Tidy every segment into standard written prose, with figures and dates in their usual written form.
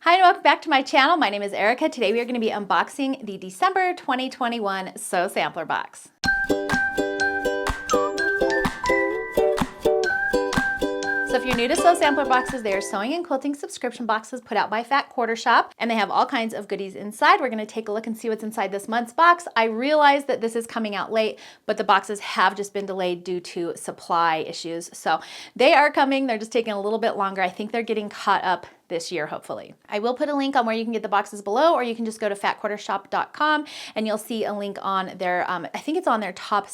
Hi and welcome back to my channel. My name is Erica. Today we are going to be unboxing the December 2021 Sew Sampler box. So if you're new to Sew Sampler boxes, they are sewing and quilting subscription boxes put out by Fat Quarter Shop, and they have all kinds of goodies inside. We're going to take a look and see what's inside this month's box. I realize that this is coming out late, but the boxes have just been delayed due to supply issues. So they are coming. They're just taking a little bit longer. I think they're getting caught up this year, hopefully. I will put a link on where you can get the boxes below, or you can just go to fatquartershop.com and you'll see a link on their, I think it's on their top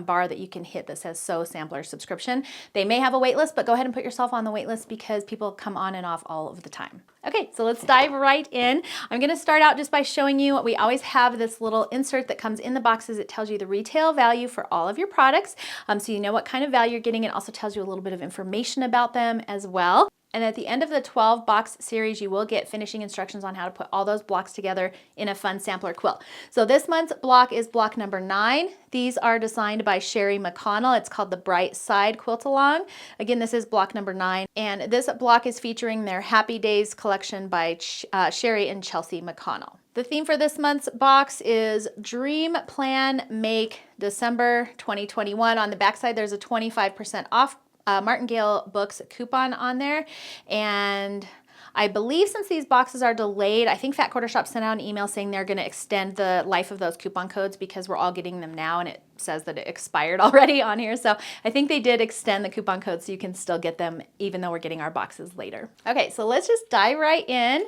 bar that you can hit that says Sew Sampler subscription. They may have a wait list, but go ahead and put yourself on the wait list because people come on and off all of the time. Okay, so let's dive right in. I'm gonna start out just by showing you, we always have this little insert that comes in the boxes. It tells you the retail value for all of your products, so you know what kind of value you're getting. It also tells you a little bit of information about them as well. And at the end of the 12 box series, you will get finishing instructions on how to put all those blocks together in a fun sampler quilt. So this month's block is block number 9. These are designed by Sherry McConnell. It's called the Bright Side Quilt Along. Again, this is block number 9. And this block is featuring their Happy Days collection by Sherry and Chelsea McConnell. The theme for this month's box is Dream, Plan, Make, December 2021. On the backside, there's a 25% off Martingale Books coupon on there, and I believe since these boxes are delayed, I think Fat Quarter Shop sent out an email saying they're going to extend the life of those coupon codes because we're all getting them now and it says that it expired already on here. So I think they did extend the coupon codes so you can still get them even though we're getting our boxes later. Okay, so let's just dive right in.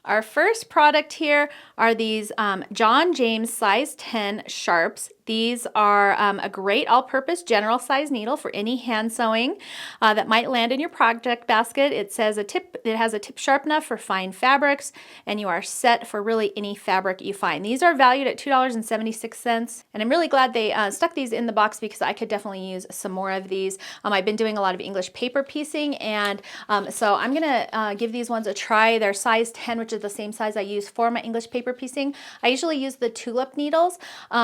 Our first product here are these John James size 10 sharps. These are a great all-purpose general size needle for any hand sewing that might land in your project basket. It says it has a tip sharp enough for fine fabrics, and you are set for really any fabric you find. These are valued at $2.76, and I'm really glad they stuck these in the box because I could definitely use some more of these. I've been doing a lot of English paper piecing, and so I'm gonna give these ones a try. They're size 10, which is the same size I use for my English paper piecing. I usually use the tulip needles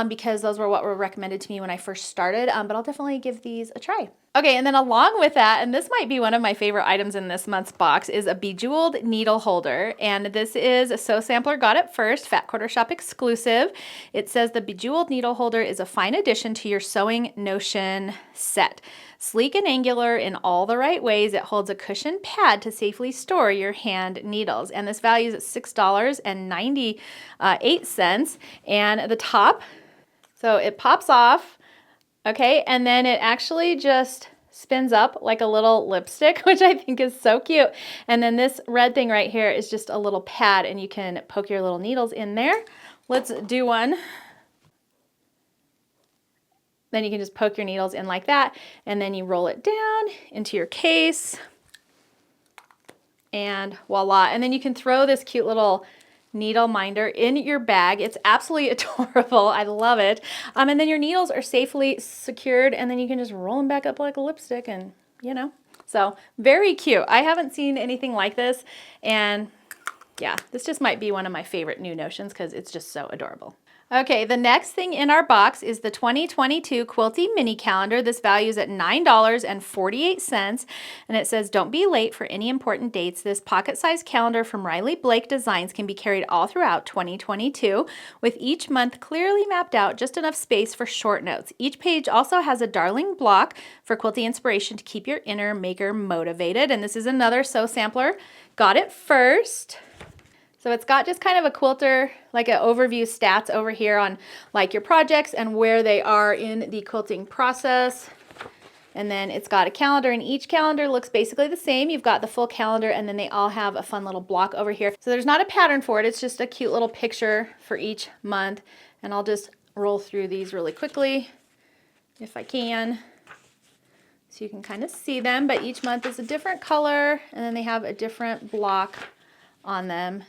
because those were what were recommended to me when I first started, but I'll definitely give these a try. Okay, and then along with that, and this might be one of my favorite items in this month's box, is a Bejeweled needle holder. And this is a Sew Sampler Got It First, Fat Quarter Shop exclusive. It says the Bejeweled needle holder is a fine addition to your sewing notion set. Sleek and angular in all the right ways, it holds a cushioned pad to safely store your hand needles. And this value is at $6.98. And the top, so it pops off. Okay, and then it actually just spins up like a little lipstick, which I think is so cute. And then this red thing right here is just a little pad, and you can poke your little needles in there. Let's do one. Then you can just poke your needles in like that, and then you roll it down into your case, and voila. And then you can throw this cute little needle minder in your bag. It's absolutely adorable. I love it. And then your needles are safely secured, and then you can just roll them back up like a lipstick, and you know, so very cute. I haven't seen anything like this, and yeah, this just might be one of my favorite new notions because it's just so adorable. Okay, the next thing in our box is the 2022 Quilty mini calendar. This value is at $9.48, and it says, don't be late for any important dates. This pocket-sized calendar from Riley Blake Designs can be carried all throughout 2022, with each month clearly mapped out, just enough space for short notes. Each page also has a darling block for quilty inspiration to keep your inner maker motivated, and this is another Sew Sampler Got It First. So it's got just kind of a quilter, like an overview stats over here on like your projects and where they are in the quilting process. And then it's got a calendar, and each calendar looks basically the same. You've got the full calendar, and then they all have a fun little block over here. So there's not a pattern for it. It's just a cute little picture for each month. And I'll just roll through these really quickly if I can, so you can kind of see them. But each month is a different color, and then they have a different block on them.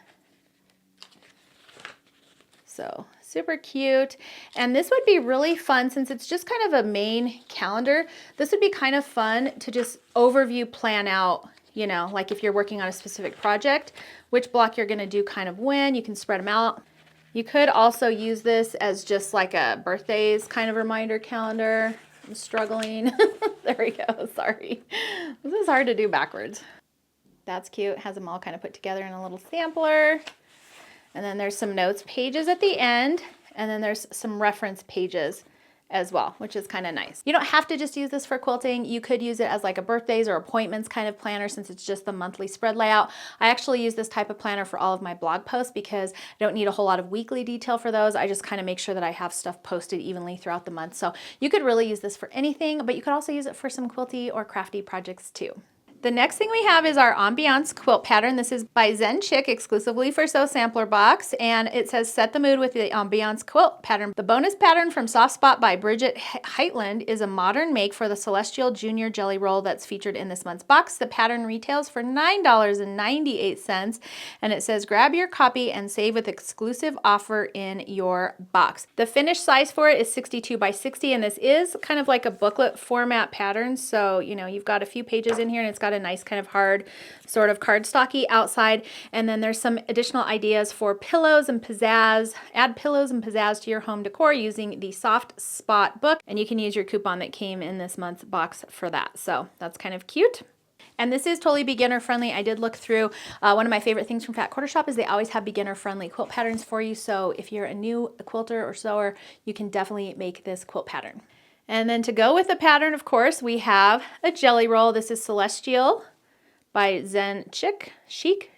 So super cute. And this would be really fun since it's just kind of a main calendar. This would be kind of fun to just overview plan out, you know, like if you're working on a specific project, which block you're going to do kind of when. You can spread them out. You could also use this as just like a birthdays kind of reminder calendar. I'm struggling. There we go. Sorry. This is hard to do backwards. That's cute. It has them all kind of put together in a little sampler. And then there's some notes pages at the end. And then there's some reference pages as well, which is kind of nice. You don't have to just use this for quilting. You could use it as like a birthdays or appointments kind of planner since it's just the monthly spread layout. I actually use this type of planner for all of my blog posts because I don't need a whole lot of weekly detail for those. I just kind of make sure that I have stuff posted evenly throughout the month. So you could really use this for anything, but you could also use it for some quilty or crafty projects too. The next thing we have is our Ambiance quilt pattern. This is by Zen Chick, exclusively for Sew Sampler Box, and it says set the mood with the Ambiance quilt pattern. The bonus pattern from Soft Spot by Bridget Heitland is a modern make for the Celestial Junior Jelly Roll that's featured in this month's box. The pattern retails for $9.98, and it says grab your copy and save with exclusive offer in your box. The finished size for it is 62 by 60, and this is kind of like a booklet format pattern, so you know you've got a few pages in here, and it's got a nice kind of hard sort of cardstocky outside, and then there's some additional ideas for pillows and pizzazz. Add pillows and pizzazz to your home decor using the Soft Spot book, and you can use your coupon that came in this month's box for that. So that's kind of cute. And this is totally beginner friendly. I did look through. One of my favorite things from Fat Quarter Shop is they always have beginner friendly quilt patterns for you. So if you're a new quilter or sewer, you can definitely make this quilt pattern. And then to go with the pattern, of course, we have a jelly roll. This is Celestial by Zen Chick. Chic?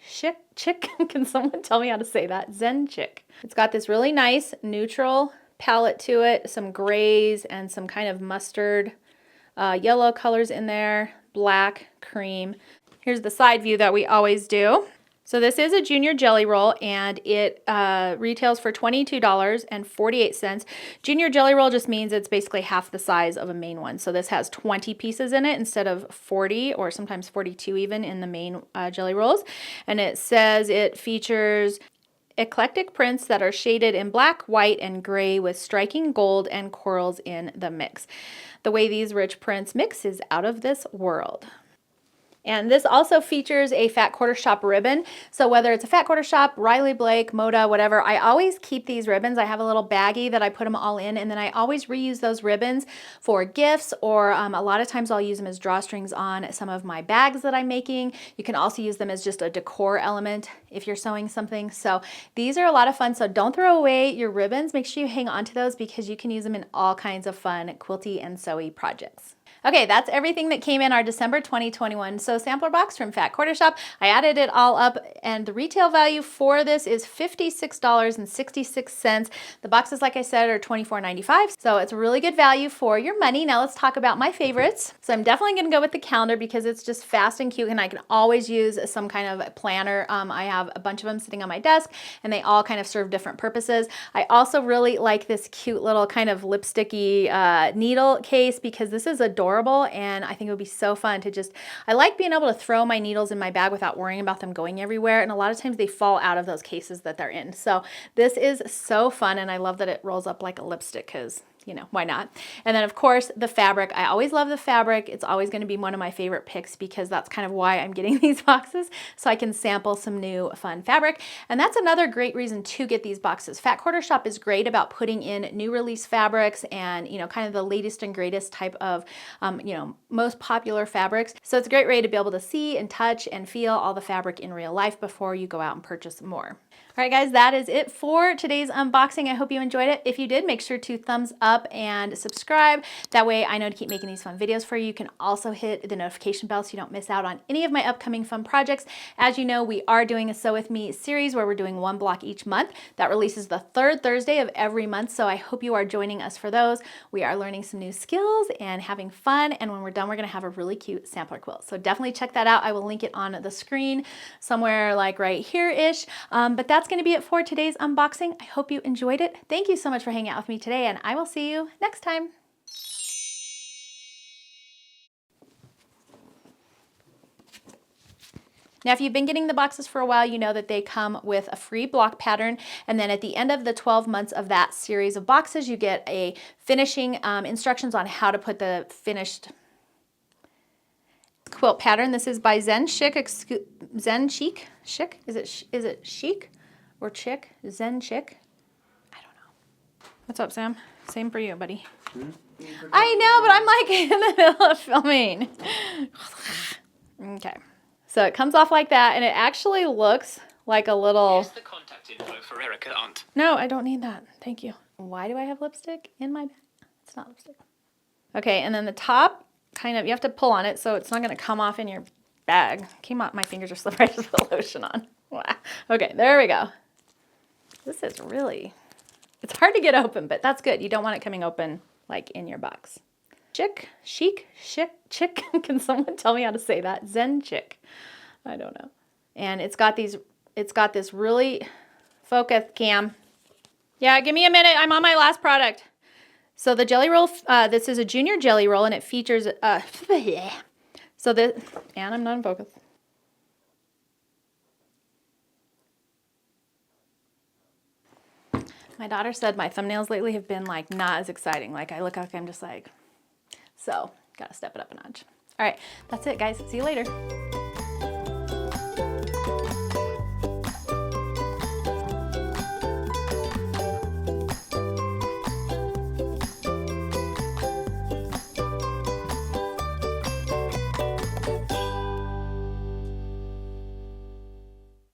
Can someone tell me how to say that? Zen Chick. It's got this really nice neutral palette to it, some grays and some kind of mustard yellow colors in there, black, cream. Here's the side view that we always do. So this is a junior jelly roll, and it retails for $22.48. Junior jelly roll just means it's basically half the size of a main one. So this has 20 pieces in it instead of 40 or sometimes 42 even in the main jelly rolls. And it says it features eclectic prints that are shaded in black, white, and gray with striking gold and corals in the mix. The way these rich prints mix is out of this world. And this also features a Fat Quarter Shop ribbon. So whether it's a Fat Quarter Shop, Riley Blake, Moda, whatever, I always keep these ribbons. I have a little baggie that I put them all in, and then I always reuse those ribbons for gifts, or a lot of times I'll use them as drawstrings on some of my bags that I'm making. You can also use them as just a decor element if you're sewing something. So these are a lot of fun. So don't throw away your ribbons. Make sure you hang on to those because you can use them in all kinds of fun quilty and sewy projects. Okay, that's everything that came in our December 2021 Sew Sampler Box from Fat Quarter Shop. I added it all up, and the retail value for this is $56.66. The boxes, like I said, are $24.95, so it's a really good value for your money. Now let's talk about my favorites. So I'm definitely going to go with the calendar because it's just fast and cute, and I can always use some kind of planner. I have a bunch of them sitting on my desk, and they all kind of serve different purposes. I also really like this cute little kind of lipsticky needle case because this is adorable. And I think it would be so fun to just, I like being able to throw my needles in my bag without worrying about them going everywhere. And a lot of times they fall out of those cases that they're in. So this is so fun. And I love that it rolls up like a lipstick because, you know, why not? And then of course the fabric. I always love the fabric. It's always going to be one of my favorite picks because that's kind of why I'm getting these boxes, so I can sample some new fun fabric. And that's another great reason to get these boxes. Fat Quarter Shop is great about putting in new release fabrics and, you know, kind of the latest and greatest type of, you know, most popular fabrics. So it's a great way to be able to see and touch and feel all the fabric in real life before you go out and purchase more. All right, guys, that is it for today's unboxing. I hope you enjoyed it. If you did, make sure to thumbs up and subscribe. That way I know to keep making these fun videos for you. You can also hit the notification bell so you don't miss out on any of my upcoming fun projects. As you know, we are doing a Sew With Me series where we're doing one block each month. That releases the third Thursday of every month, so I hope you are joining us for those. We are learning some new skills and having fun, and when we're done, we're going to have a really cute sampler quilt. So definitely check that out. I will link it on the screen somewhere like right here-ish. But that's going to be it for today's unboxing. I hope you enjoyed it. Thank you so much for hanging out with me today, and I will see you next time. Now, if you've been getting the boxes for a while, you know that they come with a free block pattern, and then at the end of the 12 months of that series of boxes, you get a finishing instructions on how to put the finished quilt pattern. This is by Zen Chic. Zen Chic? Chic? Is it chic or chick? Zen Chic? I don't know. What's up, Sam? Same for you, buddy. I know, but I'm like in the middle of filming. Okay. So it comes off like that, and it actually looks like a little... Here's the contact info for Erica, Arndt. No, I don't need that. Thank you. Why do I have lipstick in my bag? It's not lipstick. Okay, and then the top, kind of, you have to pull on it so it's not going to come off in your bag. Came out, my fingers are slippery. I just put lotion on. Wow. Okay, there we go. This is really... It's hard to get open, but that's good. You don't want it coming open like in your box. Chic, chic. Can someone tell me how to say that? Zen chic. I don't know. And it's got this really focus cam. Yeah, give me a minute. I'm on my last product. So the jelly roll, this is a junior jelly roll, and it features, so this, and I'm not in focus. My daughter said my thumbnails lately have been like not as exciting. Like I look like I'm just like, so gotta step it up a notch. All right, that's it guys. See you later.